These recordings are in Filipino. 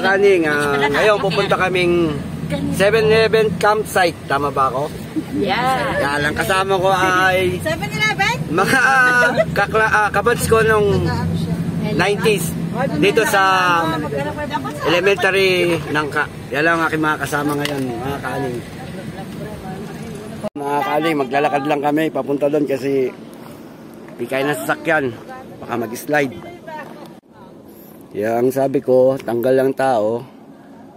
mga kaning, ngayon pupunta kaming 7-Eleven campsite. Tama ba ako? Yeah. Yan, ang kasama ko ay 7-Eleven? mga kabats ko nung 90s. Dito sa elementary Nangka. Yan lang ang aking mga kasama ngayon, mga kaning. Mga kaning, maglalakad lang kami papunta doon kasi pikay na sasakyan. Baka mag-slide. Yang sabi ko, tanggal lang tao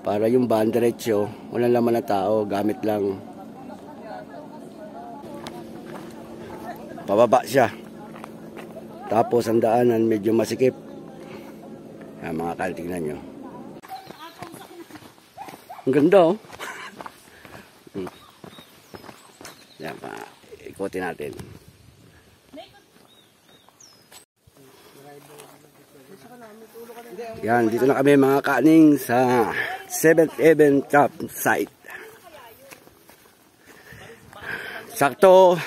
para yung van diretso. Walang laman na tao, gamit lang. Pababa siya. Tapos ang daanan medyo masikip. Yan, mga kal, tignan nyo. Ang ganda oh. Yan, ikutin natin. Yan, dito na kami mga kaning sa 7-Eleven campsite. Sakto,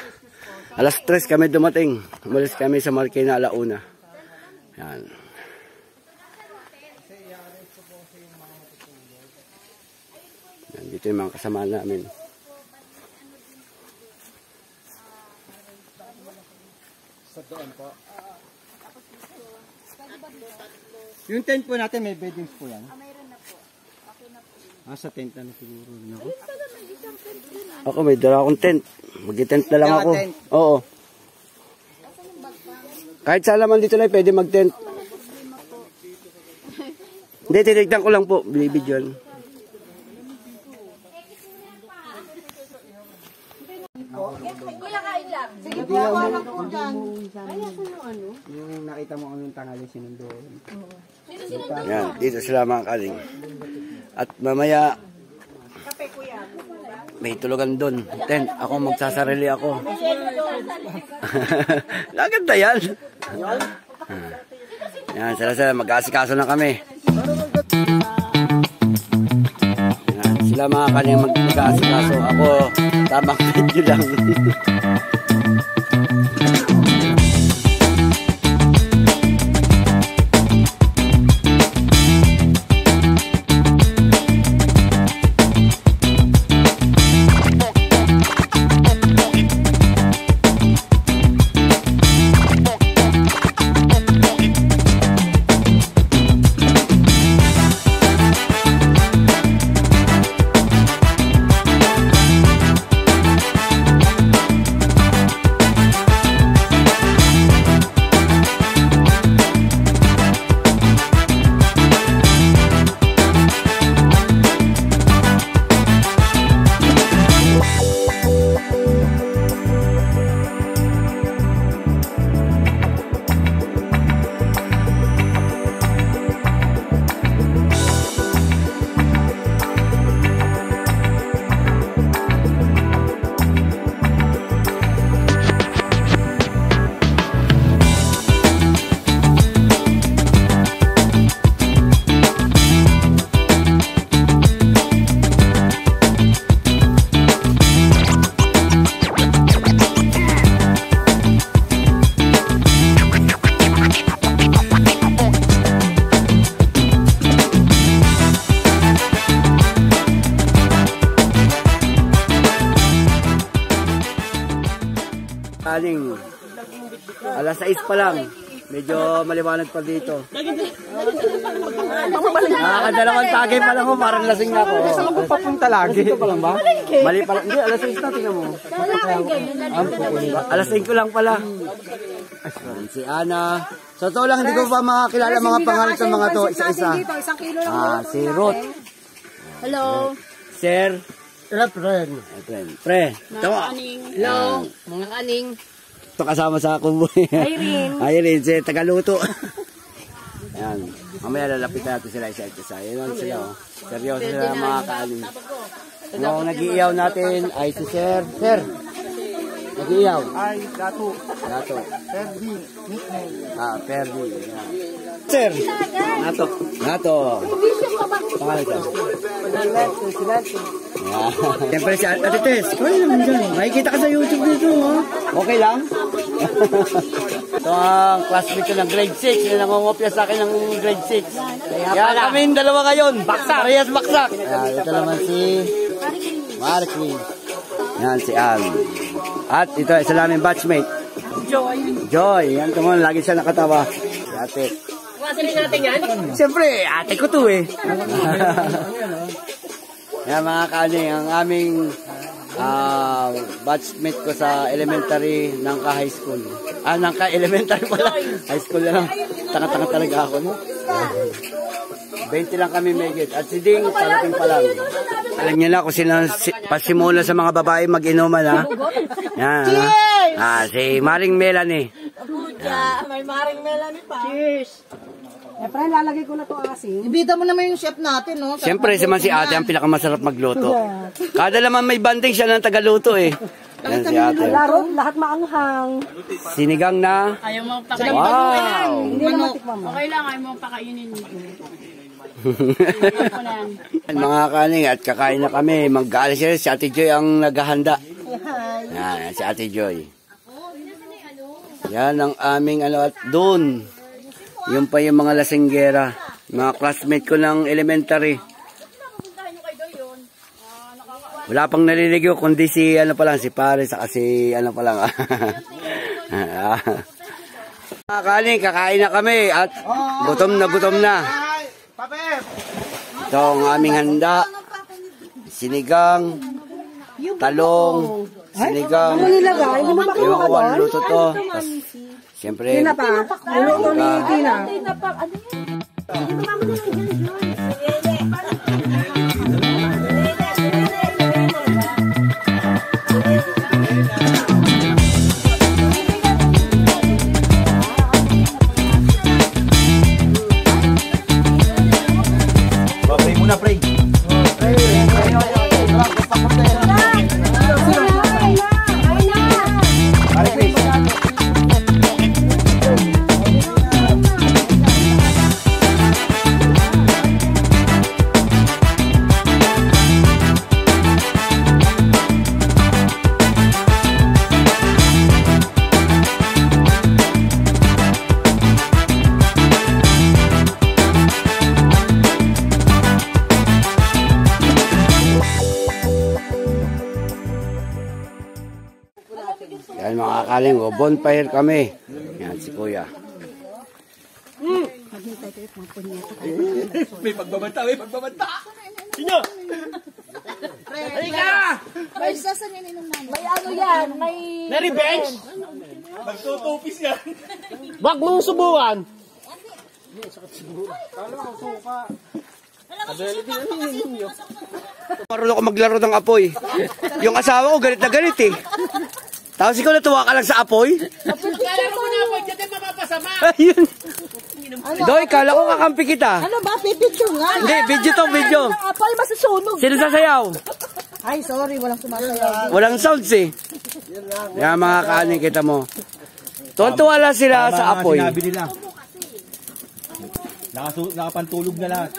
alas 3 kami dumating. Umalis kami sa Marikina alauna. Yan. Yan, dito yung mga kasama namin. Sa doon po. Yung tent po natin, may beddings po yan? Mayroon na po. Okay na po. Sa tent na siguro. Ako? Ako may dala akong tent. Mag-tent na lang ako. Oo. Kahit sa laman dito lang, pwede mag-tent. Hindi, titignan ko lang po. Binibidyon. Kuya kain lang. Sige po, Hindi ako lang lang po dyan. Yung nakita mo anong tangali sinundoon. Yan, dito sila mga kaling. At mamaya, may tulugan doon. Tent, ako magsasarili ako. Naganda yan. Yan, sila mag-aasikaso na kami. Yan, sila mga kaling mag-aasikaso. Ako, tamang medyo lang. Kaling, alas 6 pa lang. Medyo maliwanag pa dito. Nakakadalawang tagay pa lang ko, parang lasing na ako. Saan ko papunta lagi? Ito pa lang ba? Mali pa lang. Hindi, alas 6 na, tingnan mo. Alas 5 lang pala. Si Ana. Sa to lang, hindi ko pa makakilala mga pangalan sa mga to, isa-isa. Si Ruth. Hello. Sir. Friend. Pre. Mga kaning. Hello. Mga kaning. Ito kasama sa kubo. Irene. Irene, si Tagaluto. Ayan. Mamaya lalapit natin sila isa-isa. Ayan sila. Oh. Seryoso sila mga kaaling. Noong nag-iiyaw natin ay si Sir. Sir. Nag-iiyaw. Ay, Dato. Dato. Ferdi. Nickname. Ferdi. Sir. Nato. Nato. Pangalan siya. Siyempre si Ate Tess. Kaya naman dyan. Makikita ka sa YouTube dito. Oh. Okay lang? Ito ang classmate ko ng grade 6. Yan nangungopya sa akin ng grade 6. Yan kami dalawa ngayon. Baksak. Parehas baksak. Yan, ito naman si Marie Chris. Yan si Al. At ito isa namin batchmate. Joy. Yan ito mo. Lagi siya nakatawa. Si ate. Wasanin natin yan. Siyempre, ate ko to eh. Yan mga kaning, ang aming batchmate ko sa elementary ng ka-high school. Ng ka-elementary pala. High school na lang. Tanga-tanga talaga ako, no? 20 lang kami megit. At si Ding, parating pa lang. Alam niyo na kung sino pasimula sa mga babae mag-inuman, ha? Yan, ha? Si Maring Melanie. May Maring Melanie pa. Cheers. Eh, pre, lalagay ko na to asin. Ibida mo naman yung chef natin, no? Siyempre, si ate ang pinakamasarap magluto. Kada naman may banding siya ng tagaluto, eh. Yan si ate. Laro, lahat maanghang. Sinigang na. Ayaw mo pakainin. Wow! Hindi naman tikman mo. Okay lang, ayaw mo pakainin. Mga kaning, at kakain na kami. Mag-aalis siya. Si Ate Joy ang naghahanda. Yan, si Ate Joy. Yan ang aming at doon. Yung pa yung mga lasinggera. Mga classmate ko ng elementary. Wala pang naliligaw kundi si pa lang, si Paris at si pa lang. Mga kaning, kakain na kami at gutom na. Ito ang aming handa. Sinigang, talong, sinigang. Ewan ko ba luto to. Siyempre, Tina pa. Luto ni Tina. pray muna, pray. Yan mga kaling, bonfire kami. Yan si Kuya. May pagbabanta. Sino? Halika! May ano yan, may... Na-revenge? Magtutupis yan. Wag mong subukan. Marunong ako maglaro ng apoy. Yung asawa ko galit na galit eh. Tapos ikaw natuwa ka lang sa apoy? Kala mo na apoy, dyan mapapasama. Ayun. Doy, kala ko kakampi kita. Ano ba? Pipicture nga. Hindi, video to, video. Ang apal, masusunog. Sino sasayaw? Ay, sorry, walang sumasayaw. Walang sounds eh. Yan mga kanin, kita mo. Tuwan-tuwa lang sila sa apoy. Sinabi nila. Nakapantulog na lahat.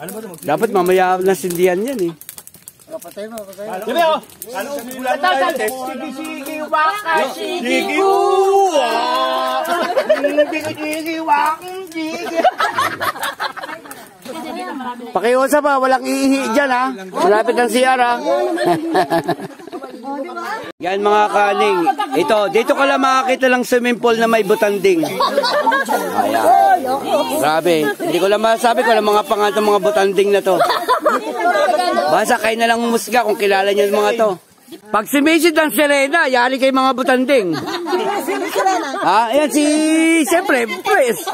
Ano ba ito? Dapat mamaya nasindihan yan eh. Sabi oh! Ano sa bulan na tayo? Sige, waka, sige. Pakiusap ha, walang iihi dyan ha. Malapit ang CR ha. Yan mga kaning. Ito, dito ka lang makakita lang swimming pool na may butanding. Ayan. Grabe. Hindi ko lang masabi ko lang mga pangatang mga butanding na to. Basta kayo na lang musga kung kilala nyo yung mga to. Pag sumisid ng Serena, yari kay mga butanding. Ayan si... Siyempre, Pres.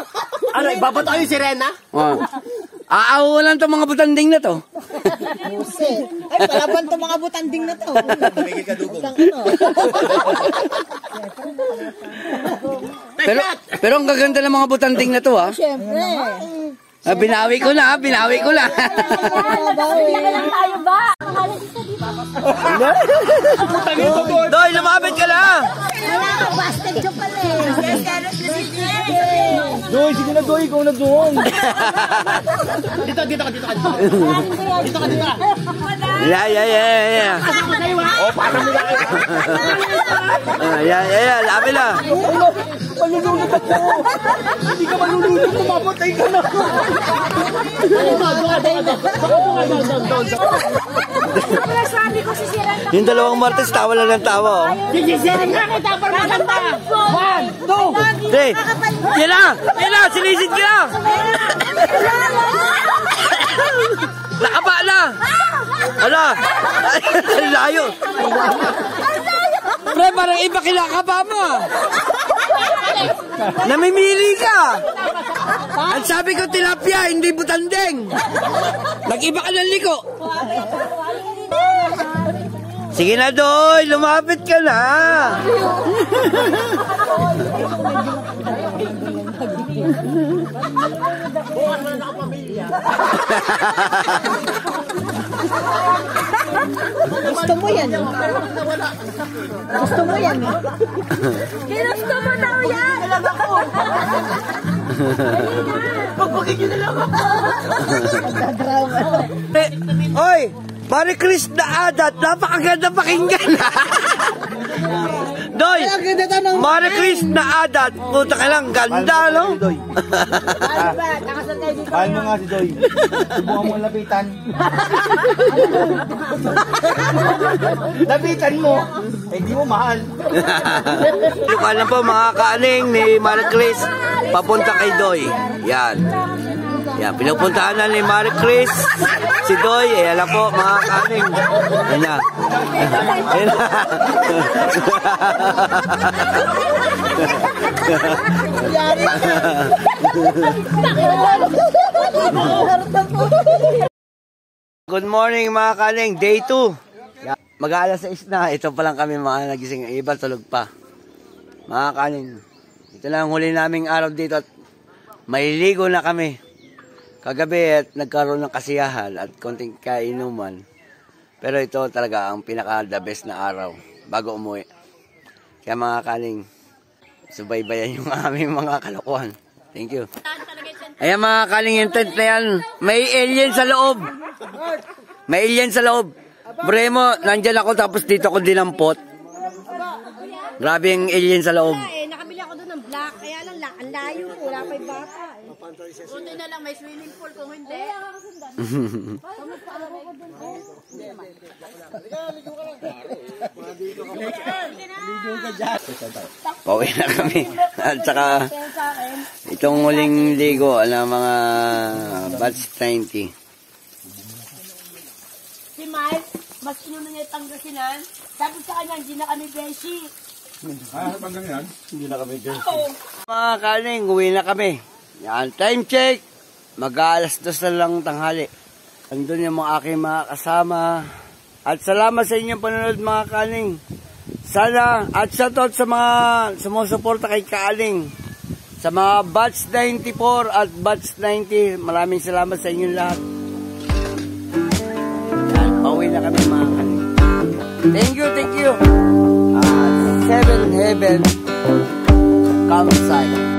Ano, ibabato yung sirena? Aawalan to mga butanding na to. Ay, palaban to mga butanding na to. Tumigil ka dugong. Pero ang gaganda ng mga butanding na to ha. Siyempre. Binawi ko na. Binawi lang tayo ba? Doy, lumapit ka lang. Basket ka pala eh. Doy, sige na Doy, ikaw na doon. Dito ka. Yeah. Oh, para mo lang. Ayan, lapit na. Malulunod ako. Hindi ka malulunod, kumapatay ka na. Sabi ko si Sir Renta. Yung dalawang martes, tawa lang ng tawa. Oh. Sige, nakita pa rin maganda. 1, 2. Hey, yan na, sinisid ka na. Nakaba na. Ala, layo. Pre, parang iba kinakaba mo. Namimili ka. Ang sabi ko tilapia, hindi butandeng. Nag-iba ka ng liko. Sige na, Doy, lumapit ka na. Gusto mo yan. Gusto mo yan. Ginusto mo daw yan. Pagpagin nyo na lang ako. Oy, Mari Chris na adat, napakaganda pakinggan. Doy, Mari Chris na adat, puta ka lang, ganda, no? Mahal mo nga si Doy. Subukan mo lapitan. Lapitan mo. Eh, di mo mahal. Yung alam po, mga kaaning ni Mari Chris, papunta kay Doy. Yan. Yan, pinupuntahan na ni Mari Chris si Doy. Eh, alam po, mga kaaning. Yan na. Yan na. Good morning mga kaling, day 2. Mag-aalas 6 na, ito pa lang kami mga nagising, iba tulog pa. Mga kaling, ito lang ang huli naming araw dito at maliligo na kami. Kagabi at nagkaroon ng kasiyahan at konting kainuman. Pero ito talaga ang pinaka-the best na araw bago umuwi. Kaya mga kaling, subaybayan yung aming mga kalokohan. Thank you. Ayan mga kaling, yung tent na yan, may alien sa loob. May alien sa loob. Bremo, nandyan ako tapos dito ako dinampot. Grabe yung alien sa loob. Nakabili ako doon ng black. Kaya lang, ang layo ko. Wala pa yung bata. Buti na lang, may swimming pool kung hindi. Pauwi na kami. At saka, itong huling ligo, ng mga batch 90. Si Mike, mas inuna niya yung Pangasinan. Sabi sa kanya, hindi na kami beshi. Mga kaling, uwi na kami. Yan, time check. Mag-aalas 2 na lang tanghali. Andun yung mga aking mga kasama. At salamat sa inyong panonood mga kaling. Sana, at shoutout sa mga sumusuporta kay Kaling. Sa mga batch 94 at batch 90, maraming salamat sa inyong lahat. Yan, pauwi na kami mga kaling. Thank you. 7 Heaven Campsite.